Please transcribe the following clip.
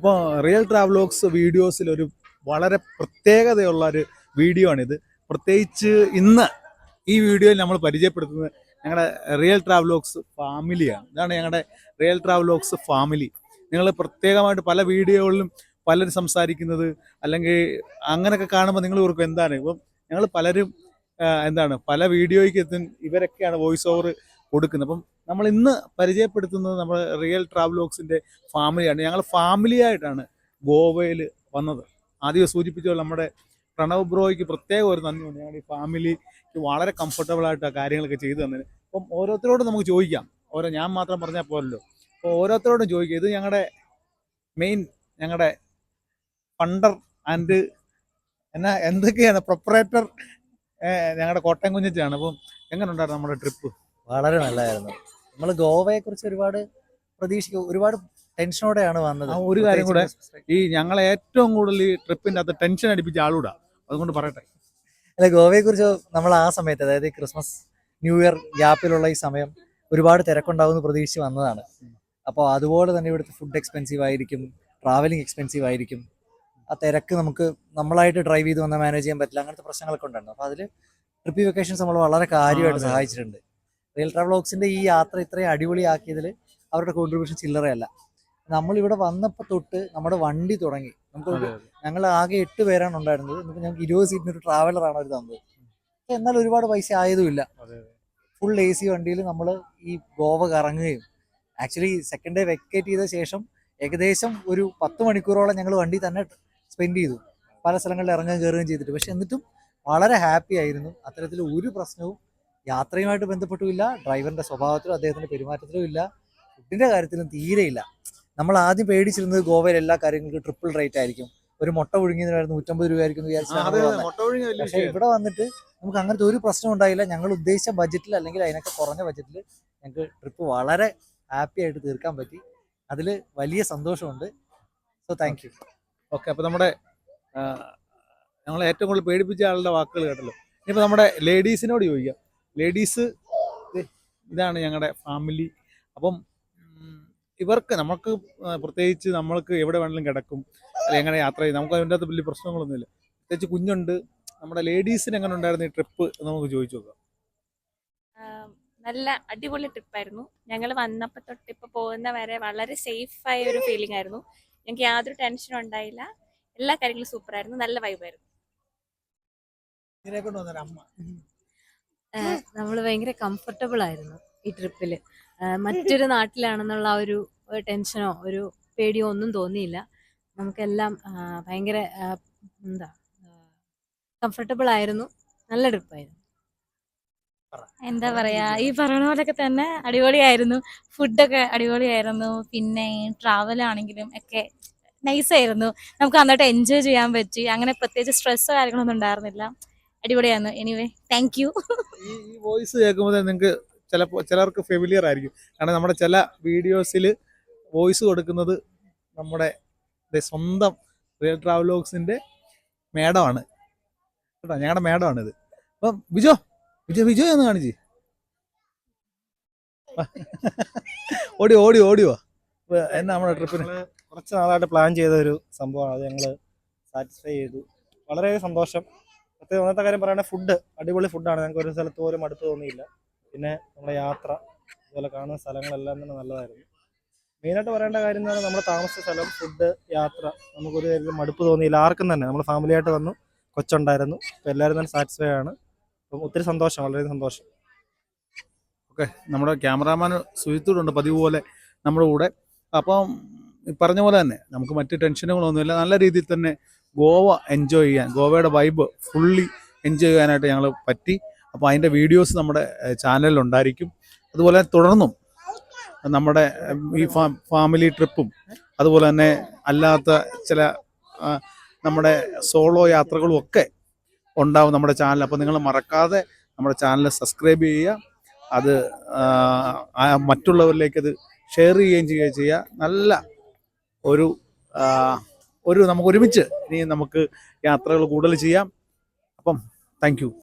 അപ്പോൾ real travelogues വീഡിയോസിൽ ഒരു വളരെ പ്രത്യേകതയുള്ള ഒരു വീഡിയോ ആണിത്. പ്രത്യേകിച്ച് ഇന്ന് ഈ വീഡിയോയിൽ നമ്മൾ പരിചയപ്പെടുത്തുന്നത് ഞങ്ങളുടെ റിയൽ ട്രാവലോഗ്സ് ഫാമിലിയാണ്. ഇതാണ് ഞങ്ങളുടെ റിയൽ ട്രാവലോഗ്സ് ഫാമിലി. നിങ്ങൾ പ്രത്യേകമായിട്ട് പല വീഡിയോകളിലും പലരും സംസാരിക്കുന്നത് അല്ലെങ്കിൽ അങ്ങനെയൊക്കെ കാണുമ്പോൾ നിങ്ങൾ ഓർക്കും എന്താണ് ഇപ്പം ഞങ്ങൾ പലരും എന്താണ് പല വീഡിയോയ്ക്ക് എത്തും ഇവരൊക്കെയാണ് വോയിസ് ഓവർ കൊടുക്കുന്നത്. അപ്പം നമ്മൾ ഇന്ന് പരിചയപ്പെടുത്തുന്നത് നമ്മൾ റിയൽ ട്രാവലോഗ്സിൻ്റെ ഫാമിലിയാണ്. ഞങ്ങൾ ഫാമിലി ആയിട്ടാണ് ഗോവയിൽ വന്നത്. ആദ്യം സൂചിപ്പിച്ച നമ്മുടെ പ്രണവ് ബ്രോയ്ക്ക് പ്രത്യേക ഒരു നന്ദിയുണ്ട്. ഞങ്ങൾ ഈ ഫാമിലിക്ക് വളരെ കംഫർട്ടബിൾ ആയിട്ട് ആ കാര്യങ്ങളൊക്കെ ചെയ്തു തന്നതിന്. അപ്പം ഓരോരുത്തരോടും നമുക്ക് ചോദിക്കാം. ഞാൻ മാത്രം പറഞ്ഞാൽ പോരല്ലോ. അപ്പോൾ ഓരോരുത്തരോടും ചോദിക്കാം. ഇത് ഞങ്ങളുടെ മെയിൻ ഞങ്ങളുടെ ഫണ്ടർ ആൻഡ് എന്തൊക്കെയാണ് പ്രൊപ്പറേറ്റർ ഞങ്ങളുടെ കോട്ടയം കുഞ്ഞിച്ചാണ്. അപ്പം എങ്ങനെ ഉണ്ടായിരുന്നു നമ്മുടെ ട്രിപ്പ്? വളരെ നല്ലതായിരുന്നു. നമ്മൾ ഗോവയെക്കുറിച്ച് ഒരുപാട് പ്രതീക്ഷിക്കും, ഒരുപാട് ടെൻഷനോടെയാണ് വന്നത്. ഒരു കാര്യം കൂടെ, ഈ ഞങ്ങളെ ഏറ്റവും കൂടുതൽ ഈ ട്രിപ്പിൻ്റെ അകത്ത് ടെൻഷൻ അടിപ്പിച്ച ആളൂടാ, അതുകൊണ്ട് പറയട്ടെ. അല്ല, ഗോവയെക്കുറിച്ച് നമ്മൾ ആ സമയത്ത്, അതായത് ക്രിസ്മസ് ന്യൂ ഇയർ ഗ്യാപ്പിലുള്ള ഈ സമയം ഒരുപാട് തിരക്കുണ്ടാവുമെന്ന് പ്രതീക്ഷിച്ച് വന്നതാണ്. അപ്പോൾ അതുപോലെ തന്നെ ഇവിടുത്തെ ഫുഡ് എക്സ്പെൻസീവ് ആയിരിക്കും, ട്രാവലിംഗ് എക്സ്പെൻസീവ് ആയിരിക്കും. ആ തിരക്ക് നമുക്ക് നമ്മളായിട്ട് ഡ്രൈവ് ചെയ്ത് വന്നാൽ മാനേജ് ചെയ്യാൻ പറ്റില്ല, അങ്ങനത്തെ പ്രശ്നങ്ങളൊക്കെ ഉണ്ടായിരുന്നു. അപ്പോൾ അതിൽ ട്രിപ്പ് വെക്കേഷൻസ് നമ്മൾ വളരെ കാര്യമായിട്ട് സഹായിച്ചിട്ടുണ്ട്. റിയൽ ട്രാവലോഗ്സിൻ്റെ ഈ യാത്ര ഇത്രയും അടിപൊളിയാക്കിയതിൽ അവരുടെ കോൺട്രിബ്യൂഷൻ ചില്ലറയല്ല. നമ്മളിവിടെ വന്നപ്പോൾ തൊട്ട് നമ്മുടെ വണ്ടി തുടങ്ങി. ഞങ്ങൾ ആകെ 8 പേരാണ് ഉണ്ടായിരുന്നത്. എന്നിട്ട് ഞങ്ങൾക്ക് 20 സീറ്റിന് ഒരു ട്രാവലറാണ് അവർ തന്നത്. എന്നാൽ ഒരുപാട് പൈസ ആയതുമില്ല. ഫുൾ AC വണ്ടിയിൽ നമ്മൾ ഈ ഗോവ കറങ്ങുകയും ആക്ച്വലി സെക്കൻഡ് ഡേ വെക്കേറ്റ് ചെയ്ത ശേഷം ഏകദേശം ഒരു 10 മണിക്കൂറോളം ഞങ്ങൾ വണ്ടി തന്നെ സ്പെൻഡ് ചെയ്തു, പല സ്ഥലങ്ങളിൽ ഇറങ്ങുകയും കയറുകയും ചെയ്തിട്ട്. പക്ഷെ എന്നിട്ടും വളരെ ഹാപ്പി ആയിരുന്നു. അത്തരത്തിൽ ഒരു പ്രശ്നവും യാത്രയുമായിട്ട് ബന്ധപ്പെട്ടുമില്ല, ഡ്രൈവറിന്റെ സ്വഭാവത്തിലും അദ്ദേഹത്തിന്റെ പെരുമാറ്റത്തിലും ഇല്ല, ഫുഡിന്റെ കാര്യത്തിലും തീരെയില്ല. നമ്മൾ ആദ്യം പേടിച്ചിരുന്നത് ഗോവയിൽ എല്ലാ കാര്യങ്ങൾക്കും ട്രിപ്പിൾ റേറ്റ് ആയിരിക്കും, ഒരു മുട്ട പുഴുങ്ങിയതിനായിരുന്നു 150 രൂപയായിരിക്കും വിചാരിച്ചു. പക്ഷെ ഇവിടെ വന്നിട്ട് നമുക്ക് അങ്ങനത്തെ ഒരു പ്രശ്നം ഉണ്ടായില്ല. ഞങ്ങൾ ഉദ്ദേശിച്ച ബഡ്ജറ്റിൽ അല്ലെങ്കിൽ അതിനൊക്കെ കുറഞ്ഞ ബഡ്ജറ്റിൽ ഞങ്ങൾക്ക് ട്രിപ്പ് വളരെ ഹാപ്പി ആയിട്ട് തീർക്കാൻ പറ്റി. അതിൽ വലിയ സന്തോഷമുണ്ട്. So thank you. ഓക്കെ, അപ്പോൾ നമ്മുടെ ഞങ്ങളെ ഏറ്റവും കൂടുതൽ പേടിപ്പിച്ച ആളുടെ വാക്കുകൾ കേട്ടല്ലോ. ഇനിയിപ്പോൾ നമ്മുടെ ലേഡീസിനോട് ചോദിക്കാം. ലേഡീസ്, ഇതാണ് ഞങ്ങളുടെ ഫാമിലി. അപ്പം ഇവർക്ക് നമുക്ക് പ്രത്യേകിച്ച് നമ്മൾക്ക് എവിടെ വേണമെങ്കിലും കിടക്കും, അല്ലെങ്കിൽ എങ്ങനെ യാത്ര ചെയ്യും, നമുക്ക് അതിൻ്റെ അകത്ത് വലിയ പ്രശ്നങ്ങളൊന്നുമില്ല. പ്രത്യേകിച്ച് കുഞ്ഞുണ്ട്. നമ്മുടെ ലേഡീസിന് എങ്ങനെ ഉണ്ടായിരുന്നു ഈ ട്രിപ്പ് നമുക്ക് ചോദിച്ചു നോക്കാം. നല്ല അടിപൊളി ട്രിപ്പായിരുന്നു. ഞങ്ങൾ വന്നപ്പോൾ തൊട്ട് ഇപ്പോൾ പോകുന്ന വരെ വളരെ സേഫായ ഒരു ഫീലിംഗ് ആയിരുന്നു. ഞങ്ങൾക്ക് യാതൊരു ടെൻഷനും ഉണ്ടായില്ല. എല്ലാ കാര്യങ്ങളും സൂപ്പറായിരുന്നു, നല്ല വൈബായിരുന്നു. നമ്മൾ ഭയങ്കര കംഫർട്ടബിൾ ആയിരുന്നു ഈ ട്രിപ്പിൽ. മറ്റൊരു നാട്ടിലാണെന്നുള്ള ഒരു ടെൻഷനോ ഒരു പേടിയോ ഒന്നും തോന്നിയില്ല. നമുക്കെല്ലാം ഭയങ്കര കംഫർട്ടബിൾ ആയിരുന്നു. നല്ല ട്രിപ്പായിരുന്നു. എന്താ പറയാ, ഈ പറയുന്ന പോലൊക്കെ തന്നെ അടിപൊളിയായിരുന്നു. ഫുഡൊക്കെ അടിപൊളിയായിരുന്നു. പിന്നെ ട്രാവൽ ആണെങ്കിലും ഒക്കെ നൈസായിരുന്നു. നമുക്ക് നന്നായിട്ട് എൻജോയ് ചെയ്യാൻ പറ്റി. അങ്ങനെ പ്രത്യേകിച്ച് സ്ട്രെസ്സോ കാര്യങ്ങളൊന്നും ഉണ്ടായിരുന്നില്ല. അടിപൊളിയായിരുന്നു. Anyway thank you. ഈ വോയിസ് കേൾക്കുമ്പോൾ നിങ്ങൾക്ക് ചിലർക്ക് ഫെമിലിയർ ആയിരിക്കും. കാരണം നമ്മുടെ ചില വീഡിയോസിൽ വോയിസ് കൊടുക്കുന്നത് നമ്മുടെ സ്വന്തം റിയൽ ട്രാവലോഗ്സിൻ്റെ മേഡമാണ് കേട്ടോ, ഞങ്ങളുടെ മേഡമാണിത്. അപ്പം വിജോ എന്ന് കാണിച്ച് ഓടി ഓടി ഓടിയോ എന്നാ നമ്മുടെ ട്രിപ്പിന് കുറച്ച് നാളായിട്ട് പ്ലാൻ ചെയ്ത ഒരു സംഭവമാണ്. അത് ഞങ്ങൾ സാറ്റിസ്ഫൈ ചെയ്തു. വളരെ സന്തോഷം. പ്രത്യേകം ഒന്നത്തെ കാര്യം പറയുകയാണെങ്കിൽ ഫുഡ് അടിപൊളി ഫുഡാണ്. ഞങ്ങൾക്ക് ഒരു സ്ഥലത്ത് പോലും മടുപ്പ് തോന്നിയില്ല. പിന്നെ നമ്മുടെ യാത്ര, അതുപോലെ കാണുന്ന സ്ഥലങ്ങളെല്ലാം തന്നെ നല്ലതായിരുന്നു. മെയിനായിട്ട് പറയേണ്ട കാര്യം എന്ന് പറഞ്ഞാൽ നമ്മുടെ താമസ സ്ഥലം, ഫുഡ്, യാത്ര, നമുക്കൊരു കാര്യത്തിലും മടുപ്പ് തോന്നിയില്ല ആർക്കും തന്നെ. നമ്മൾ ഫാമിലിയായിട്ട് വന്നു, കൊച്ചുണ്ടായിരുന്നു. അപ്പോൾ എല്ലാവരും തന്നെ സാറ്റിസ്ഫൈ ആണ്. അപ്പം ഒത്തിരി സന്തോഷം, വളരെ സന്തോഷം. ഓക്കെ, നമ്മുടെ ക്യാമറാമാൻ സുജിത്തൂടുണ്ട് പതിവ് പോലെ നമ്മുടെ കൂടെ. അപ്പം പറഞ്ഞ പോലെ തന്നെ നമുക്ക് മറ്റ് ടെൻഷനുകളൊന്നുമില്ല. നല്ല രീതിയിൽ തന്നെ ഗോവ എൻജോയ് ചെയ്യാൻ, ഗോവയുടെ വൈബ് ഫുള്ളി എൻജോയ് ചെയ്യാനായിട്ട് ഞങ്ങൾ പറ്റി. അപ്പോൾ അതിൻ്റെ വീഡിയോസ് നമ്മുടെ ചാനലിലുണ്ടായിരിക്കും. അതുപോലെ തുടർന്നും നമ്മുടെ ഈ ഫാമിലി ട്രിപ്പും അതുപോലെ തന്നെ അല്ലാത്ത ചില നമ്മുടെ സോളോ യാത്രകളും ഒക്കെ ഉണ്ടാവും നമ്മുടെ ചാനൽ. അപ്പോൾ നിങ്ങൾ മറക്കാതെ നമ്മുടെ ചാനൽ സബ്സ്ക്രൈബ് ചെയ്യുക. അത് മറ്റുള്ളവരിലേക്ക് അത് ഷെയർ ചെയ്യുകയും ചെയ്യുക. നല്ല ഒരു നമുക്ക് ഒരുമിച്ച് ഇനി നമുക്ക് യാത്രകൾ കൂടുതൽ ചെയ്യാം. അപ്പം താങ്ക് യു.